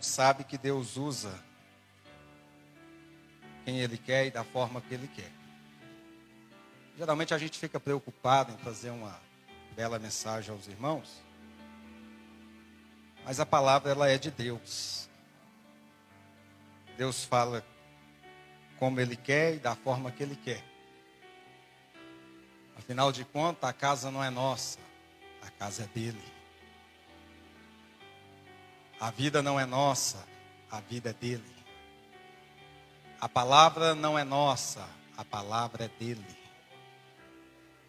gente sabe que Deus usa quem Ele quer e da forma que Ele quer. Geralmente a gente fica preocupado em trazer uma bela mensagem aos irmãos, mas a palavra ela é de Deus. Deus fala como Ele quer e da forma que Ele quer. Afinal de contas, a casa não é nossa, a casa é dele. A vida não é nossa, a vida é dele. A palavra não é nossa, a palavra é dele.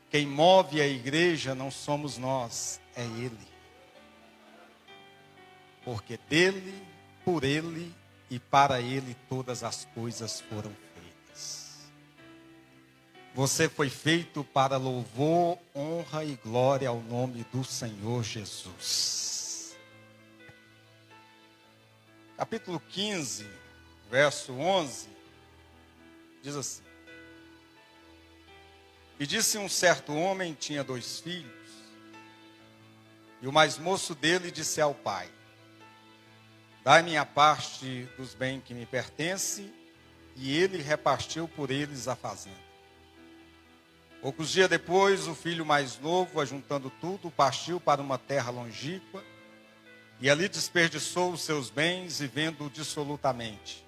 Quem move a igreja não somos nós, é ele. Porque dele, por ele e para ele todas as coisas foram feitas. Você foi feito para louvor, honra e glória ao nome do Senhor Jesus. Capítulo 15, verso 11, diz assim: E disse um certo homem, tinha 2 filhos, e o mais moço dele disse ao pai: Dai-me a parte dos bens que me pertence, e ele repartiu por eles a fazenda. Poucos dias depois, o filho mais novo, ajuntando tudo, partiu para uma terra longínqua, e ali desperdiçou os seus bens, vivendo dissolutamente.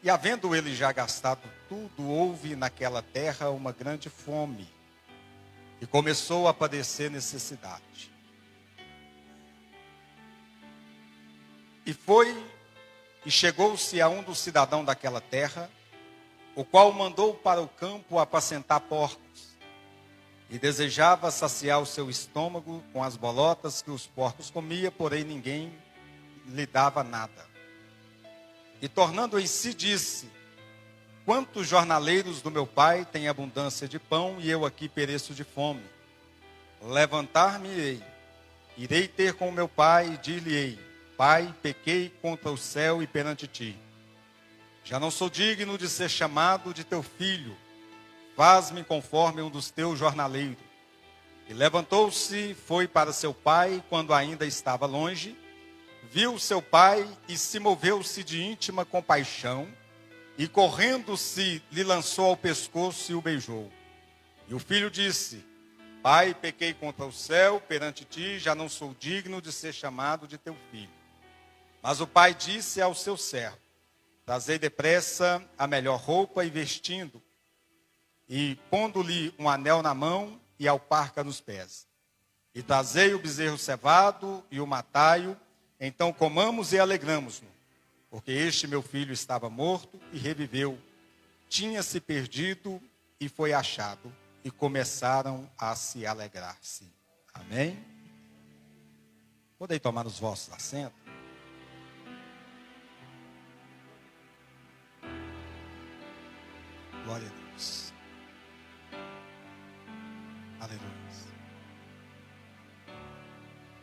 E havendo ele já gastado tudo, houve naquela terra uma grande fome, e começou a padecer necessidade. E chegou-se a um dos cidadãos daquela terra, o qual mandou para o campo apacentar porcos, e desejava saciar o seu estômago com as bolotas que os porcos comiam, porém ninguém lhe dava nada. E tornando em si disse: Quantos jornaleiros do meu pai têm abundância de pão, e eu aqui pereço de fome? Levantar-me-ei, irei ter com o meu pai, e dir-lhe-ei: Pai, pequei contra o céu e perante ti. Já não sou digno de ser chamado de teu filho. Faz-me conforme um dos teus jornaleiros. E levantou-se, foi para seu pai, quando ainda estava longe. Viu seu pai e se moveu-se de íntima compaixão. E correndo-se, lhe lançou ao pescoço e o beijou. E o filho disse: Pai, pequei contra o céu, perante ti, já não sou digno de ser chamado de teu filho. Mas o pai disse ao seu servo: Trazei depressa a melhor roupa e vestindo, e pondo-lhe um anel na mão e alparca nos pés. E trazei o bezerro cevado e o matai-o, então comamos e alegramos-nos. Porque este meu filho estava morto e reviveu, tinha-se perdido e foi achado, e começaram a se alegrar-se. Amém? Podem tomar os vossos assentos? Glória a Deus. Aleluia.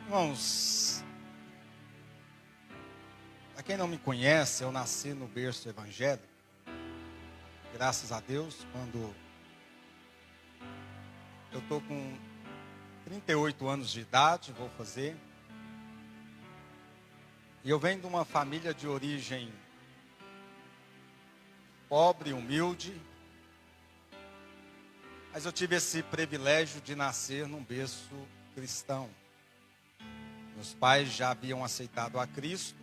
Irmãos, para quem não me conhece, eu nasci no berço evangélico. Graças a Deus, quando eu estou com 38 anos de idade, vou fazer. E eu venho de uma família de origem pobre, humilde. Mas eu tive esse privilégio de nascer num berço cristão. Meus pais já haviam aceitado a Cristo,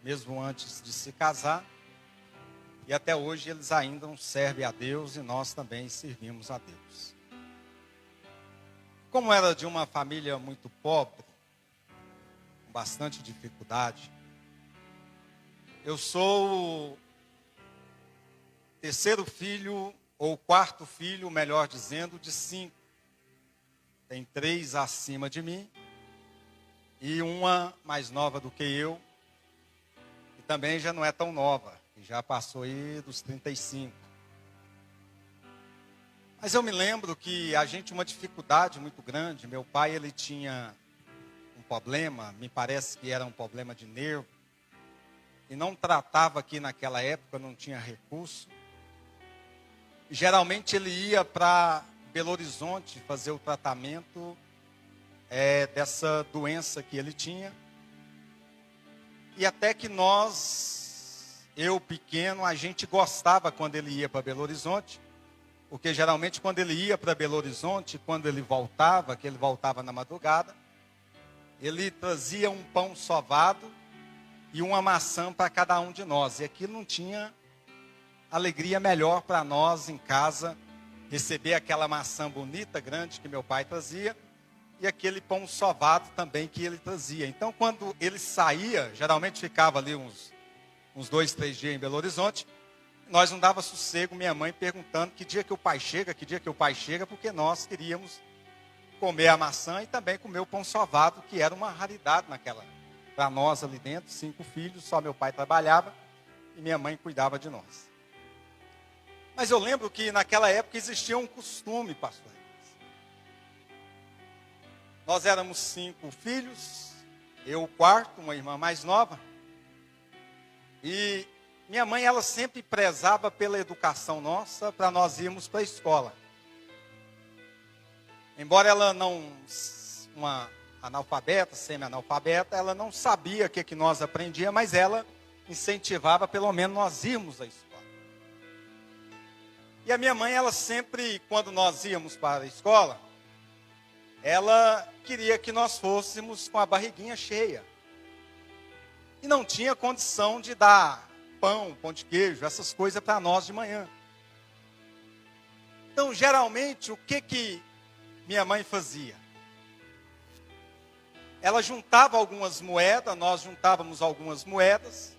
mesmo antes de se casar. E até hoje eles ainda servem a Deus e nós também servimos a Deus. Como era de uma família muito pobre, com bastante dificuldade, eu sou o 3º filho, ou 4º filho, melhor dizendo, de 5. Tem 3 acima de mim e uma mais nova do que eu, que também já não é tão nova, que já passou aí dos 35. Mas eu me lembro que a gente tinha uma dificuldade muito grande. Meu pai, ele tinha um problema, me parece que era um problema de nervo, e não tratava aqui naquela época, não tinha recurso. Geralmente ele ia para Belo Horizonte fazer o tratamento dessa doença que ele tinha. E até que eu pequeno, a gente gostava quando ele ia para Belo Horizonte, porque geralmente quando ele ia para Belo Horizonte, quando ele voltava, que ele voltava na madrugada, ele trazia um pão sovado e uma maçã para cada um de nós. E aquilo não tinha alegria melhor para nós em casa, receber aquela maçã bonita, grande que meu pai trazia, e aquele pão sovado também que ele trazia. Então, quando ele saía, geralmente ficava ali uns 2, 3 dias em Belo Horizonte, nós não dava sossego, minha mãe perguntando que dia que o pai chega, porque nós queríamos comer a maçã e também comer o pão sovado, que era uma raridade para nós ali dentro, 5 filhos, só meu pai trabalhava e minha mãe cuidava de nós. Mas eu lembro que naquela época existia um costume, pastor. Nós éramos 5 filhos, eu o quarto, uma irmã mais nova. E minha mãe, ela sempre prezava pela educação nossa, para nós irmos para a escola. Embora ela não, uma analfabeta, semi-analfabeta, ela não sabia o que nós aprendíamos, mas ela incentivava pelo menos nós irmos à escola. E a minha mãe, ela sempre, quando nós íamos para a escola, ela queria que nós fôssemos com a barriguinha cheia. E não tinha condição de dar pão de queijo, essas coisas para nós de manhã. Então, geralmente, o que minha mãe fazia? Ela juntava algumas moedas, nós juntávamos algumas moedas,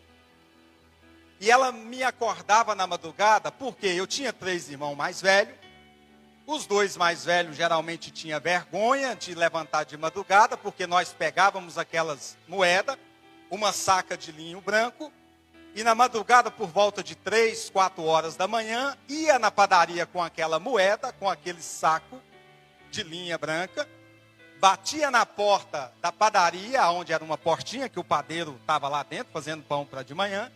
e ela me acordava na madrugada, porque eu tinha 3 irmãos mais velhos. Os 2 mais velhos geralmente tinham vergonha de levantar de madrugada, porque nós pegávamos aquelas moedas, uma saca de linho branco, e na madrugada, por volta de 3, 4 horas da manhã, ia na padaria com aquela moeda, com aquele saco de linha branca, batia na porta da padaria, onde era uma portinha, que o padeiro estava lá dentro, fazendo pão para de manhã,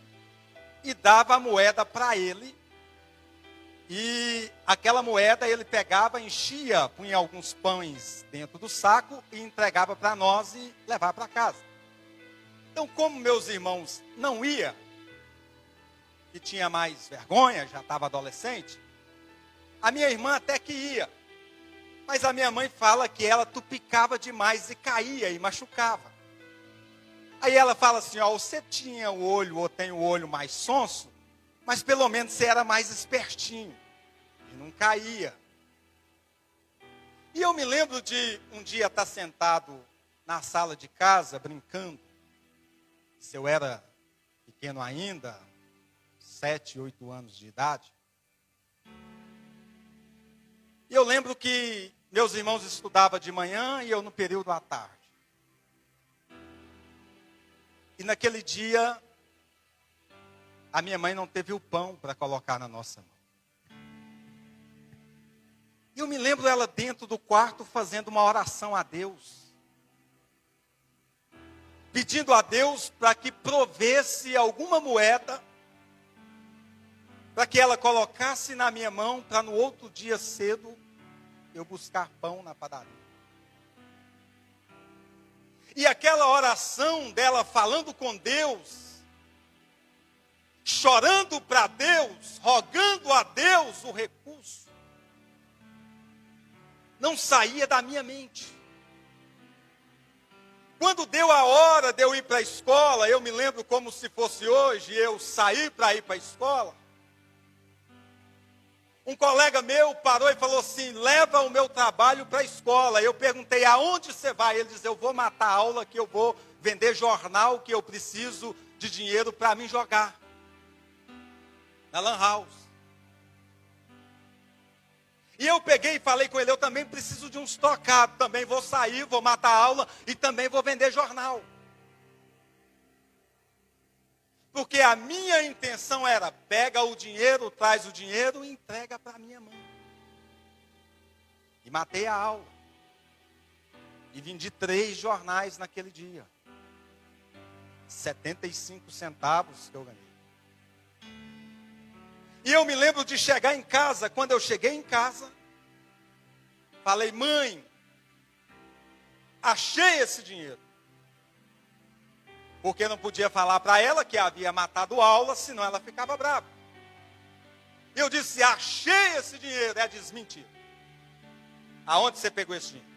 e dava a moeda para ele. E aquela moeda ele pegava, enchia, punha alguns pães dentro do saco e entregava para nós e levava para casa. Então, como meus irmãos não iam, que tinha mais vergonha, já estava adolescente, a minha irmã até que ia. Mas a minha mãe fala que ela tupicava demais e caía e machucava. Aí ela fala assim, ó, você tinha o olho ou tem o olho mais sonso, mas pelo menos você era mais espertinho e não caía. E eu me lembro de um dia estar sentado na sala de casa, brincando. Se eu era pequeno ainda, 7, 8 anos de idade. E eu lembro que meus irmãos estudavam de manhã e eu no período à tarde. E naquele dia, a minha mãe não teve o pão para colocar na nossa mão. E eu me lembro ela dentro do quarto fazendo uma oração a Deus. Pedindo a Deus para que provesse alguma moeda, para que ela colocasse na minha mão, para no outro dia cedo, eu buscar pão na padaria. E aquela oração dela falando com Deus, chorando para Deus, rogando a Deus o recurso, não saía da minha mente. Quando deu a hora de eu ir para a escola, eu me lembro como se fosse hoje, eu saí para ir para a escola. Um colega meu parou e falou assim, leva o meu trabalho para a escola. Eu perguntei, aonde você vai? Ele disse, eu vou matar a aula, que eu vou vender jornal, que eu preciso de dinheiro para me jogar. Na Lan House. E eu peguei e falei com ele, eu também preciso de uns tocados. Também vou sair, vou matar a aula e também vou vender jornal. Porque a minha intenção era, pega o dinheiro, traz o dinheiro e entrega para a minha mãe. E matei a aula. E vendi 3 jornais naquele dia. 75 centavos que eu ganhei. E eu me lembro de chegar em casa, quando eu cheguei em casa, falei, mãe, achei esse dinheiro. Porque não podia falar para ela que havia matado aula, senão ela ficava brava. Eu disse, achei esse dinheiro. Ela disse, mentira. Aonde você pegou esse dinheiro?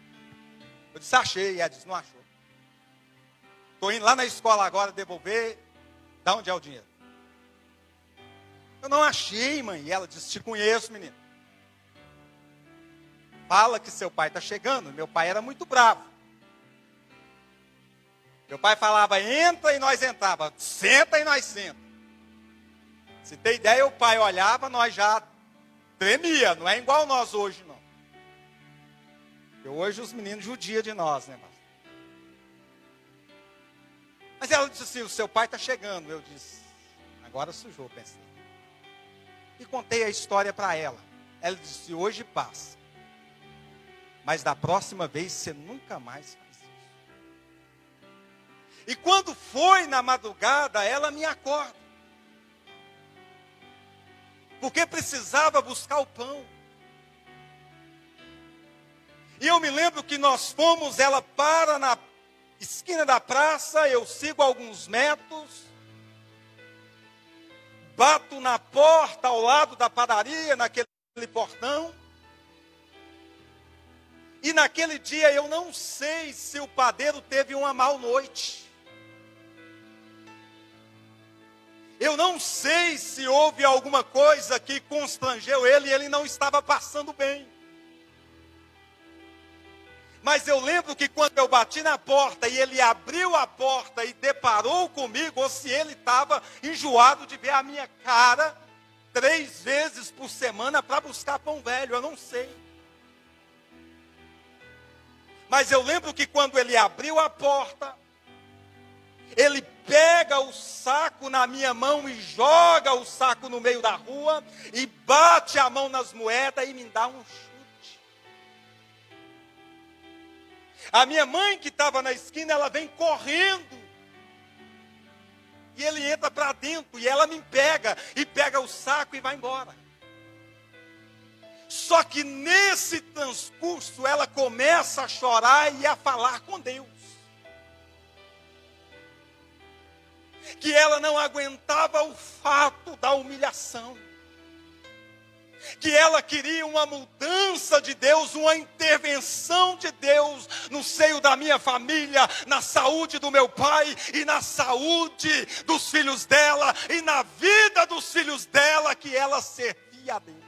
Eu disse, achei. Ela disse, não achou. Estou indo lá na escola agora devolver. Da onde é o dinheiro? Eu não achei, mãe. E ela disse, te conheço, menino. Fala que seu pai está chegando. Meu pai era muito bravo. Meu pai falava, entra e nós entrava. Senta e nós senta. Se tem ideia, o pai olhava, nós já tremia. Não é igual nós hoje, não. Porque hoje os meninos judiam de nós, né, pastor? Mas ela disse assim, o seu pai está chegando. Eu disse, agora sujou, pensei. E contei a história para ela. Ela disse, hoje passa. Mas da próxima vez você nunca mais faz isso. E quando foi na madrugada, ela me acorda. Porque precisava buscar o pão. E eu me lembro que nós fomos, ela para na esquina da praça, eu sigo alguns metros, bato na porta ao lado da padaria, naquele portão. E naquele dia eu não sei se o padeiro teve uma mal noite. Eu não sei se houve alguma coisa que constrangeu ele e ele não estava passando bem. Mas eu lembro que quando eu bati na porta e ele abriu a porta e deparou comigo, ou se ele estava enjoado de ver a minha cara 3 vezes por semana para buscar pão velho, eu não sei. Mas eu lembro que quando ele abriu a porta, ele pega o saco na minha mão e joga o saco no meio da rua e bate a mão nas moedas e me dá um chute. A minha mãe que estava na esquina, ela vem correndo. E ele entra para dentro e ela me pega e pega o saco e vai embora. Só que nesse transcurso ela começa a chorar e a falar com Deus. Que ela não aguentava o fato da humilhação. Que ela queria uma mudança de Deus, uma intervenção de Deus no seio da minha família, na saúde do meu pai e na saúde dos filhos dela e na vida dos filhos dela, que ela servia a Deus.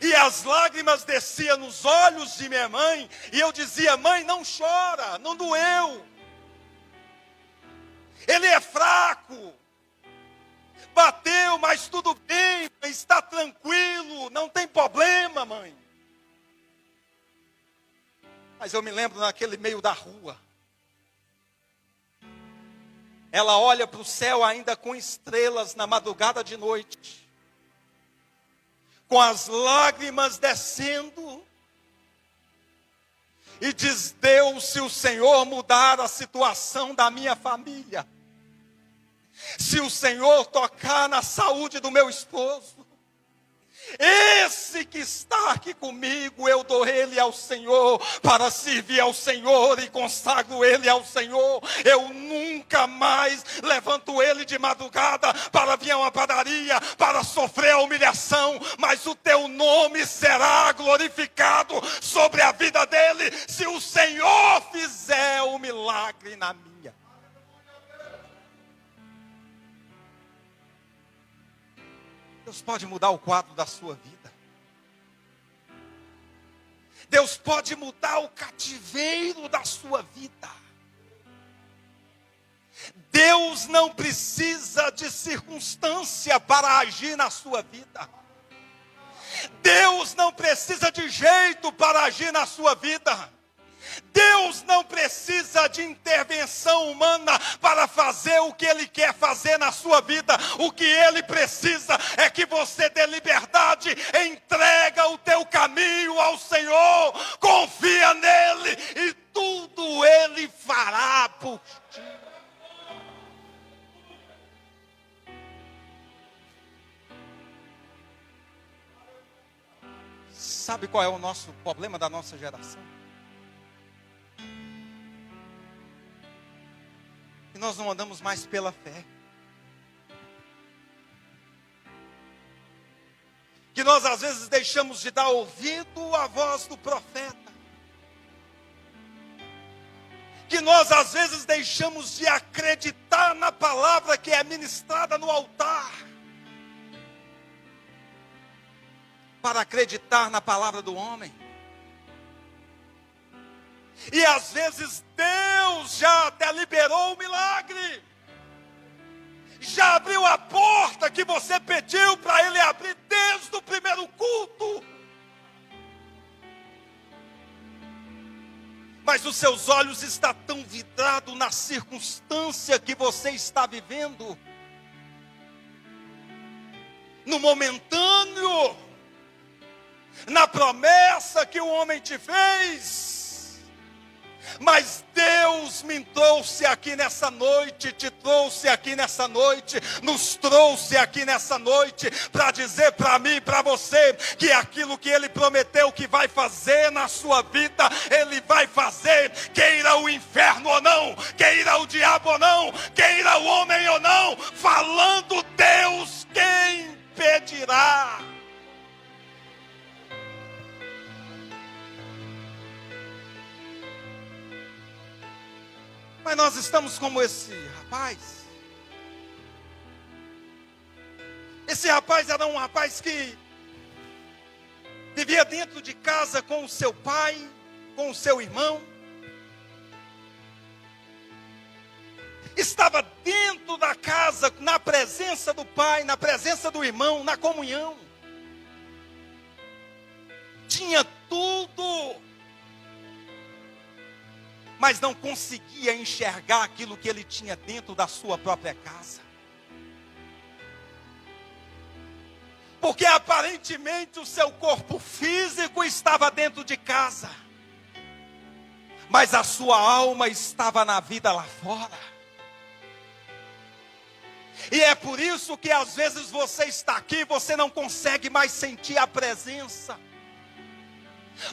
E as lágrimas desciam nos olhos de minha mãe e eu dizia, mãe, não chora, não doeu. Ele é fraco. Bateu, mas tudo bem, está tranquilo, não tem problema, mãe. Mas eu me lembro naquele meio da rua. Ela olha para o céu ainda com estrelas na madrugada de noite. Com as lágrimas descendo. E diz, Deus, se o Senhor mudar a situação da minha família. Se o Senhor tocar na saúde do meu esposo, esse que está aqui comigo, eu dou ele ao Senhor, para servir ao Senhor e consagro ele ao Senhor. Eu nunca mais levanto ele de madrugada para vir a uma padaria, para sofrer a humilhação, mas o teu nome será glorificado sobre a vida dele, se o Senhor fizer o milagre na minha. Deus pode mudar o quadro da sua vida. Deus pode mudar o cativeiro da sua vida. Deus não precisa de circunstância para agir na sua vida. Deus não precisa de jeito para agir na sua vida. Deus não precisa de intervenção humana para fazer o que Ele quer fazer na sua vida. O que Ele precisa é que você dê liberdade, entrega o teu caminho ao Senhor, confia nele e tudo Ele fará por ti. Sabe qual é o nosso problema da nossa geração? que nós não andamos mais pela fé. Que nós às vezes deixamos de dar ouvido à voz do profeta. Que nós às vezes deixamos de acreditar na palavra que é ministrada no altar, para acreditar na palavra do homem. E às vezes Deus já até liberou o milagre, já abriu a porta que você pediu para Ele abrir desde o primeiro culto. Mas os seus olhos estão tão vidrados na circunstância que você está vivendo, no momentâneo, na promessa que o homem te fez. Mas Deus me trouxe aqui nessa noite, te trouxe aqui nessa noite, nos trouxe aqui nessa noite, para dizer para mim e para você, que aquilo que Ele prometeu que vai fazer na sua vida, Ele vai fazer, queira o inferno ou não, queira o diabo ou não, queira o homem ou não, falando Deus, quem impedirá? Mas nós estamos como esse rapaz. Esse rapaz era um rapaz que vivia dentro de casa com o seu pai, com o seu irmão. Estava dentro da casa, na presença do pai, na presença do irmão, na comunhão. Tinha tudo, mas não conseguia enxergar aquilo que ele tinha dentro da sua própria casa. Porque aparentemente o seu corpo físico estava dentro de casa, mas a sua alma estava na vida lá fora. E é por isso que às vezes você está aqui, você não consegue mais sentir a presença,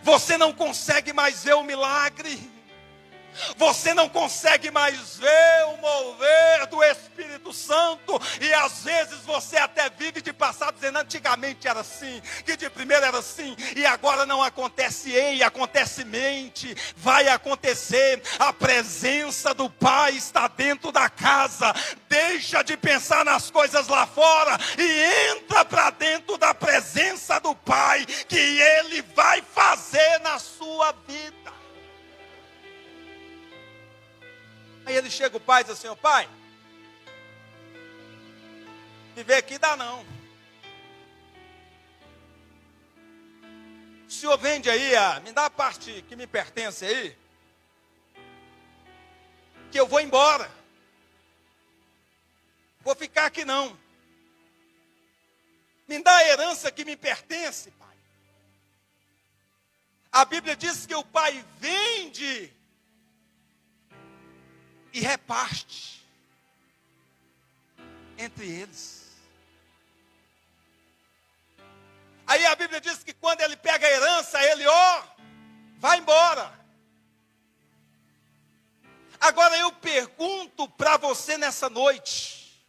você não consegue mais ver o milagre, você não consegue mais ver o mover do Espírito Santo. E às vezes você até vive de passado dizendo: antigamente era assim, que de primeiro era assim, e agora não acontece. Ei, acontece mente, vai acontecer. A presença do Pai está dentro da casa. Deixa de pensar nas coisas lá fora e entra para dentro da presença do Pai, que Ele vai fazer na sua vida. Aí ele chega o pai e diz assim: ô pai, viver aqui dá não. O senhor vende aí, me dá a parte que me pertence aí, que eu vou embora. Vou ficar aqui não. Me dá a herança que me pertence, pai. A Bíblia diz que o pai vende e reparte entre eles. Aí a Bíblia diz que quando ele pega a herança, ele vai embora. Agora eu pergunto para você nessa noite: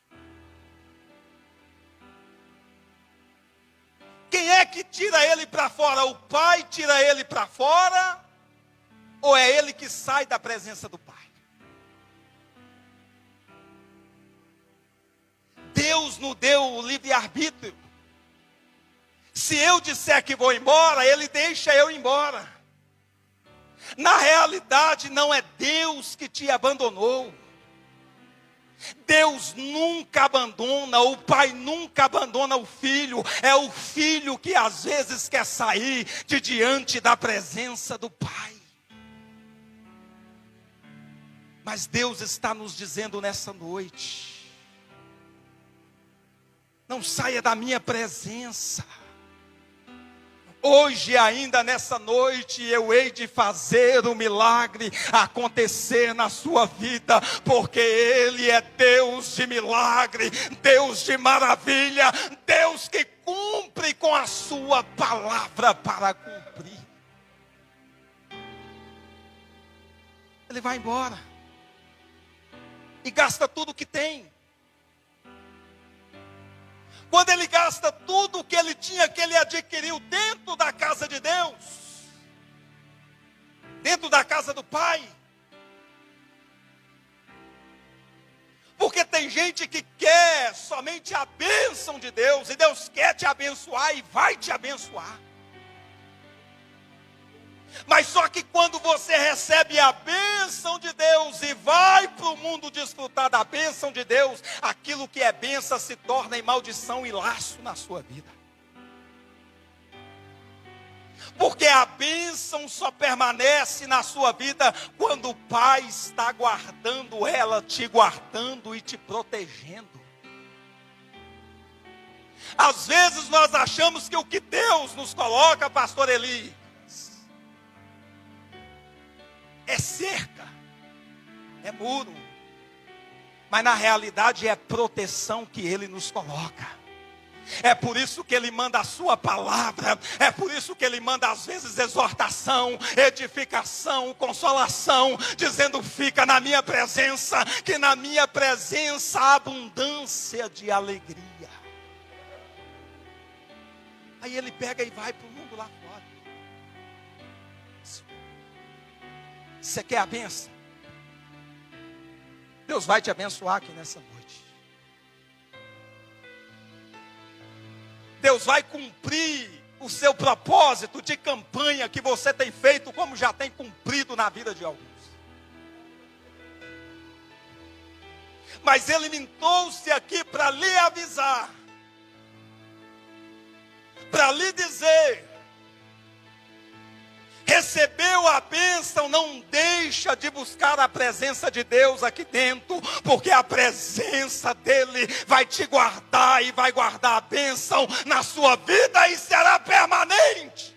quem é que tira ele para fora? O pai tira ele para fora? Ou é ele que sai da presença do pai? Deus nos deu o livre-arbítrio. Se eu disser que vou embora, Ele deixa eu ir embora. Na realidade, não é Deus que te abandonou. Deus nunca abandona, o pai nunca abandona o filho. É o filho que às vezes quer sair de diante da presença do pai. Mas Deus está nos dizendo nessa noite: não saia da minha presença. Hoje ainda nessa noite eu hei de fazer o milagre acontecer na sua vida, porque Ele é Deus de milagre, Deus de maravilha, Deus que cumpre com a sua palavra para cumprir. Ele vai embora. e gasta tudo que tem. Quando ele gasta tudo que ele tinha, que ele adquiriu dentro da casa de Deus, dentro da casa do Pai. Porque tem gente que quer somente a bênção de Deus, e Deus quer te abençoar e vai te abençoar. Mas só que quando você recebe a bênção de Deus e vai para o mundo desfrutar da bênção de Deus, aquilo que é bênção se torna em maldição e laço na sua vida. Porque a bênção só permanece na sua vida quando o Pai está guardando ela, te guardando e te protegendo. Às vezes nós achamos que o que Deus nos coloca, pastor Eli, é cerca, é muro, mas na realidade é proteção que Ele nos coloca. É por isso que Ele manda a sua palavra, é por isso que Ele manda às vezes exortação, edificação, consolação, dizendo: fica na minha presença, que na minha presença há abundância de alegria. Aí Ele pega e vai para o mundo lá fora. Você quer a bênção? Deus vai te abençoar aqui nessa noite. Deus vai cumprir o seu propósito de campanha que você tem feito, como já tem cumprido na vida de alguns. Mas Ele me trouxe aqui para lhe avisar, para lhe dizer: recebeu a bênção, não deixa de buscar a presença de Deus aqui dentro, porque a presença dEle vai te guardar e vai guardar a bênção na sua vida e será permanente.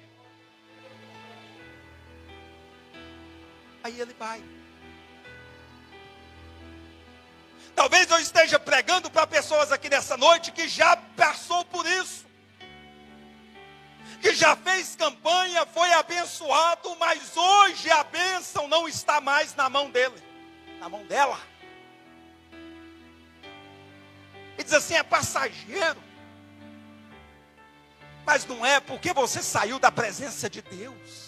Aí Ele vai. Talvez eu esteja pregando para pessoas aqui nessa noite que já passou por isso, que já fez campanha, foi abençoado, mas hoje a bênção não está mais na mão dele, na mão dela. E diz assim: é passageiro. Mas não é, porque você saiu da presença de Deus.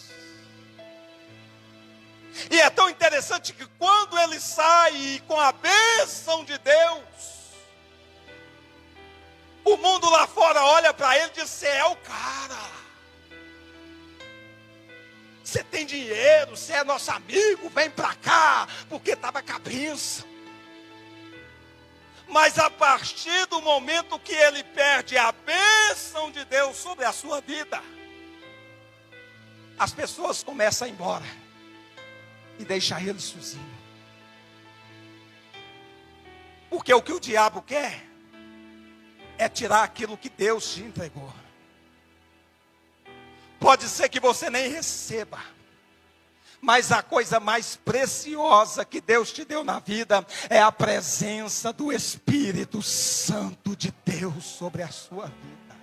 E é tão interessante que quando ele sai com a bênção de Deus, o mundo lá fora olha para ele e diz: você é o cara. Você tem dinheiro, você é nosso amigo, vem para cá, porque estava com a bênção. Mas a partir do momento que ele perde a bênção de Deus sobre a sua vida, as pessoas começam a ir embora e deixar ele sozinho. Porque o que o diabo quer é tirar aquilo que Deus te entregou. Pode ser que você nem receba, mas a coisa mais preciosa que Deus te deu na vida é a presença do Espírito Santo de Deus sobre a sua vida.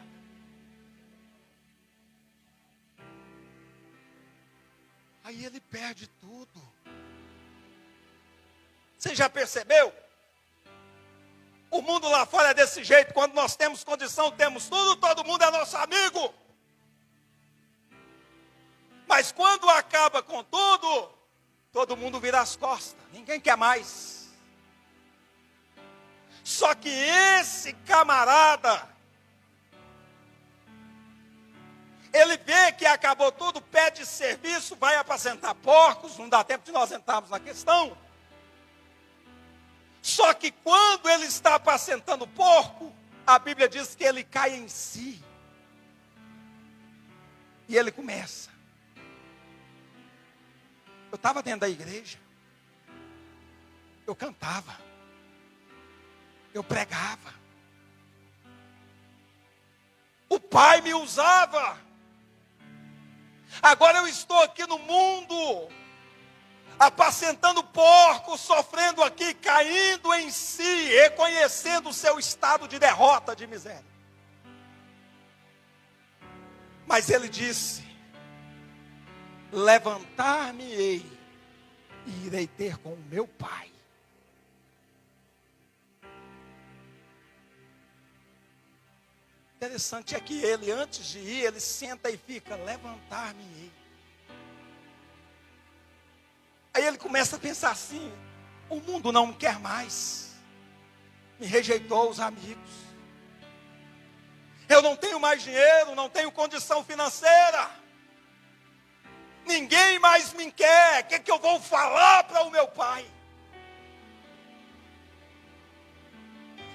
Aí ele perde tudo. Você já percebeu? O mundo lá fora é desse jeito. Quando nós temos condição, temos tudo, todo mundo é nosso amigo. Mas quando acaba com tudo, todo mundo vira as costas. Ninguém quer mais. Só que esse camarada, ele vê que acabou tudo, pede serviço, vai apacentar porcos. Não dá tempo de nós entrarmos na questão. Só que quando ele está apacentando porco, a Bíblia diz que ele cai em si. E ele começa. Eu estava dentro da igreja. Eu cantava. Eu pregava. O Pai me usava. Agora eu estou aqui no mundo, apacentando porcos, sofrendo aqui, caindo em si, reconhecendo o seu estado de derrota, de miséria. Mas ele disse: levantar-me-ei e irei ter com o meu Pai. Interessante é que ele, antes de ir, ele senta e fica, levantar-me-ei. Aí ele começa a pensar assim, o mundo não me quer mais. Me rejeitou os amigos. Eu não tenho mais dinheiro, não tenho condição financeira. Ninguém mais me quer. O que eu vou falar para o meu pai?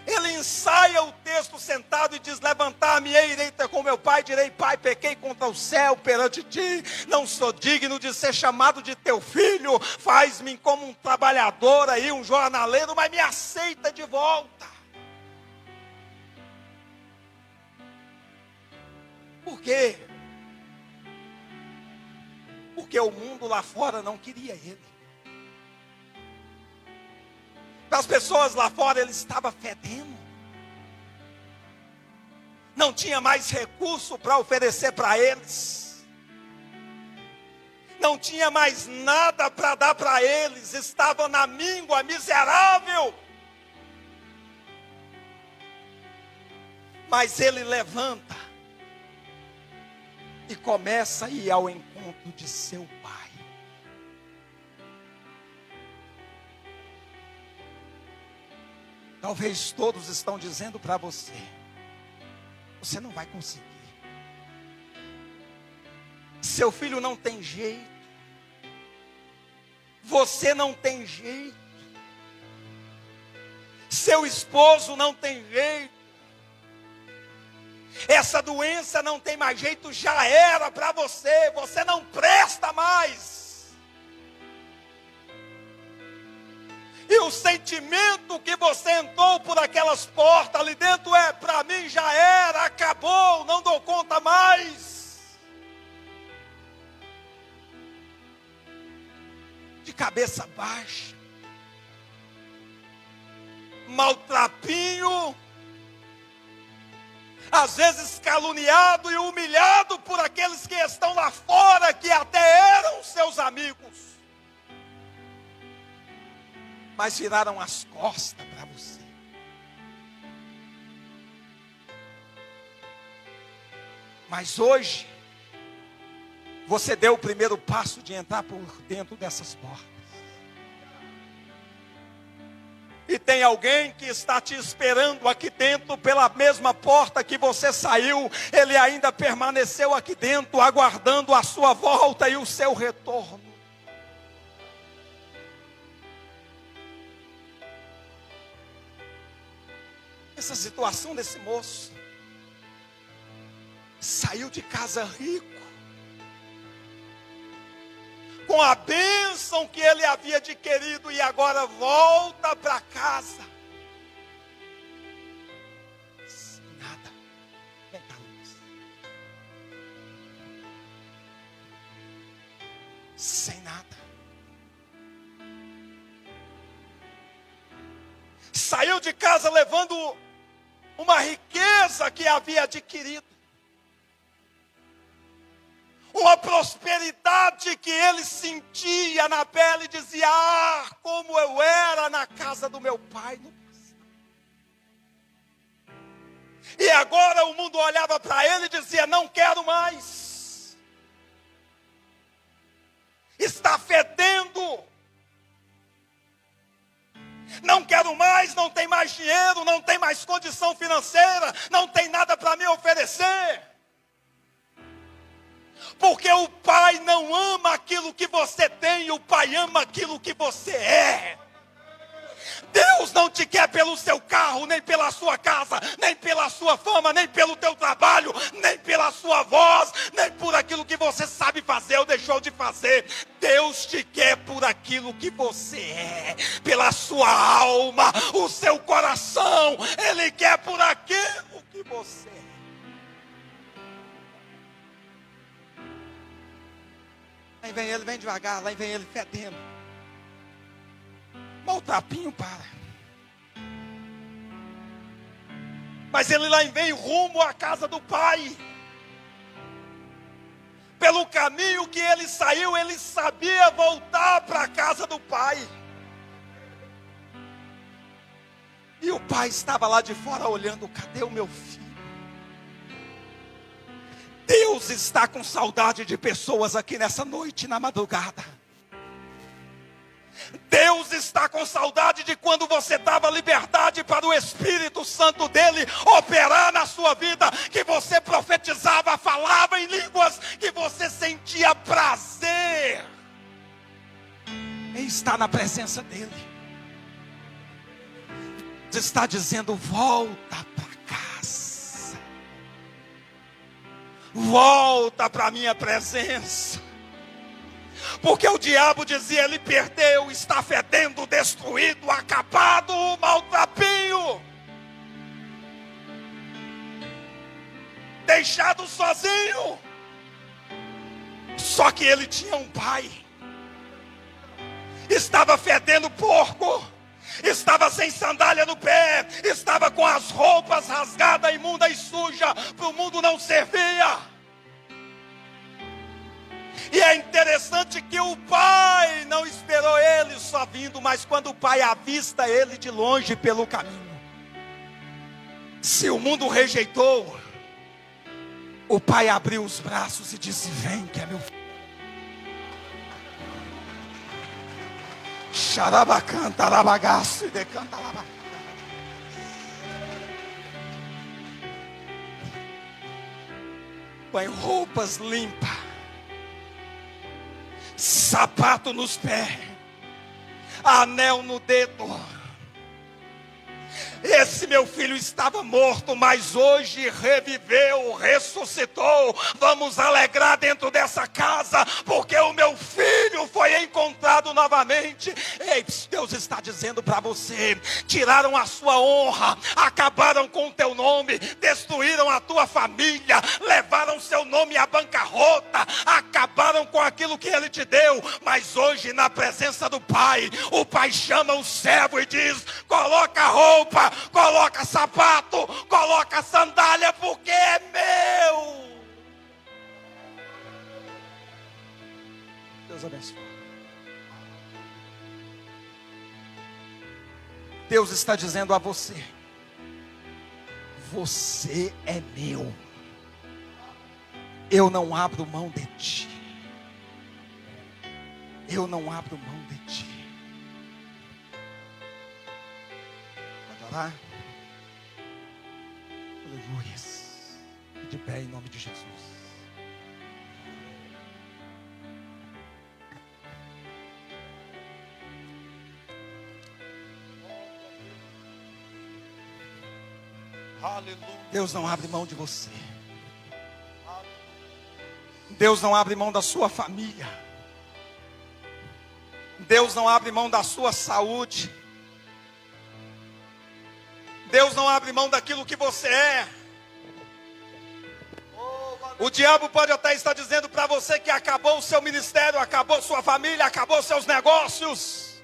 Ele ensaia o texto sentado e diz, levantar-me-ei, irei ter com meu pai, direi, pai, pequei contra o céu perante ti, não sou digno de ser chamado de teu filho, faz-me como um trabalhador aí, um jornaleiro, mas me aceita de volta. Por quê? Porque o mundo lá fora não queria ele. Para as pessoas lá fora ele estava fedendo. Não tinha mais recurso para oferecer para eles. Não tinha mais nada para dar para eles. Estava na míngua, miserável. Mas ele levanta e começa a ir ao encontro de seu pai. Talvez todos estão dizendo para você, você não vai conseguir. Seu filho não tem jeito. Você não tem jeito. Seu esposo não tem jeito. Essa doença não tem mais jeito, já era para você. Você não presta mais. E o sentimento que você entrou por aquelas portas ali dentro é, para mim já era, acabou, não dou conta mais. De cabeça baixa, maltrapinho, às vezes caluniado e humilhado por aqueles que estão lá fora, que até eram seus amigos. Mas viraram as costas para você. Mas hoje, você deu o primeiro passo de entrar por dentro dessas portas. E tem alguém que está te esperando aqui dentro, pela mesma porta que você saiu. Ele ainda permaneceu aqui dentro, aguardando a sua volta e o seu retorno. Essa situação desse moço, saiu de casa rico, com a bênção que ele havia adquirido, e agora volta para casa, sem nada. Vem cá, Lucas. Sem nada. Saiu de casa levando uma riqueza que havia adquirido, uma prosperidade que ele sentia na pele, e dizia, como eu era na casa do meu pai no passado. E agora o mundo olhava para ele e dizia, não quero mais. Está fedendo. Não quero mais, não tem mais dinheiro, não tem mais condição financeira, não tem nada para me oferecer. Porque o pai não ama aquilo que você tem, o pai ama aquilo que você é. Deus não te quer pelo seu carro, nem pela sua casa, nem pela sua fama, nem pelo teu trabalho, nem pela sua voz, nem por aquilo que você sabe fazer ou deixou de fazer. Deus te quer por aquilo que você é, pela sua alma, o seu coração. Ele quer por aquilo que você é. Aí vem ele, vem devagar, lá vem ele fedendo. Maltrapinho para. Mas ele lá vem rumo à casa do pai. Pelo caminho que ele saiu, ele sabia voltar para a casa do pai. E o pai estava lá de fora olhando, cadê o meu filho? Deus está com saudade de pessoas aqui nessa noite, na madrugada. Deus está com saudade de quando você dava liberdade para o Espírito Santo dele operar na sua vida, que você profetizava, falava em línguas, que você sentia prazer em estar na presença dele. Deus está dizendo: volta para casa, volta para a minha presença. Porque o diabo dizia: ele perdeu, está fedendo, destruído, acabado, maltrapinho, deixado sozinho. Só que ele tinha um pai. Estava fedendo porco, estava sem sandália no pé, estava com as roupas rasgadas, imunda e suja, para o mundo não servia. E é interessante que o pai não esperou ele só vindo, mas quando o pai avista ele de longe pelo caminho. Se o mundo rejeitou, o pai abriu os braços e disse: vem que é meu filho. Xarabacanta, labagaço e decanta labagaço. Põe roupas limpas, sapato nos pés, anel no dedo. Esse meu filho estava morto, mas hoje reviveu, ressuscitou. Vamos alegrar dentro dessa casa, porque o meu filho foi encontrado novamente. Ei, Deus está dizendo para você: tiraram a sua honra, acabaram com o teu nome, destruíram a tua família, levaram seu nome à bancarrota, acabaram com aquilo que ele te deu. Mas hoje, na presença do Pai, o Pai chama o servo e diz: coloca roupa, coloca sapato, coloca sandália, porque é meu. Deus abençoe. Deus está dizendo a você: você é meu. Eu não abro mão de ti. Eu não abro mão de ti. Orar. Aleluia. De pé em nome de Jesus. Aleluia. Deus não abre mão de você. Deus não abre mão da sua família. Deus não abre mão da sua saúde. Deus não abre mão daquilo que você é. O diabo pode até estar dizendo para você que acabou o seu ministério, acabou sua família, acabou seus negócios.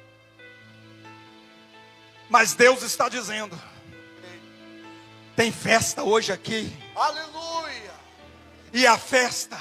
Mas Deus está dizendo: tem festa hoje aqui. Aleluia. E a festa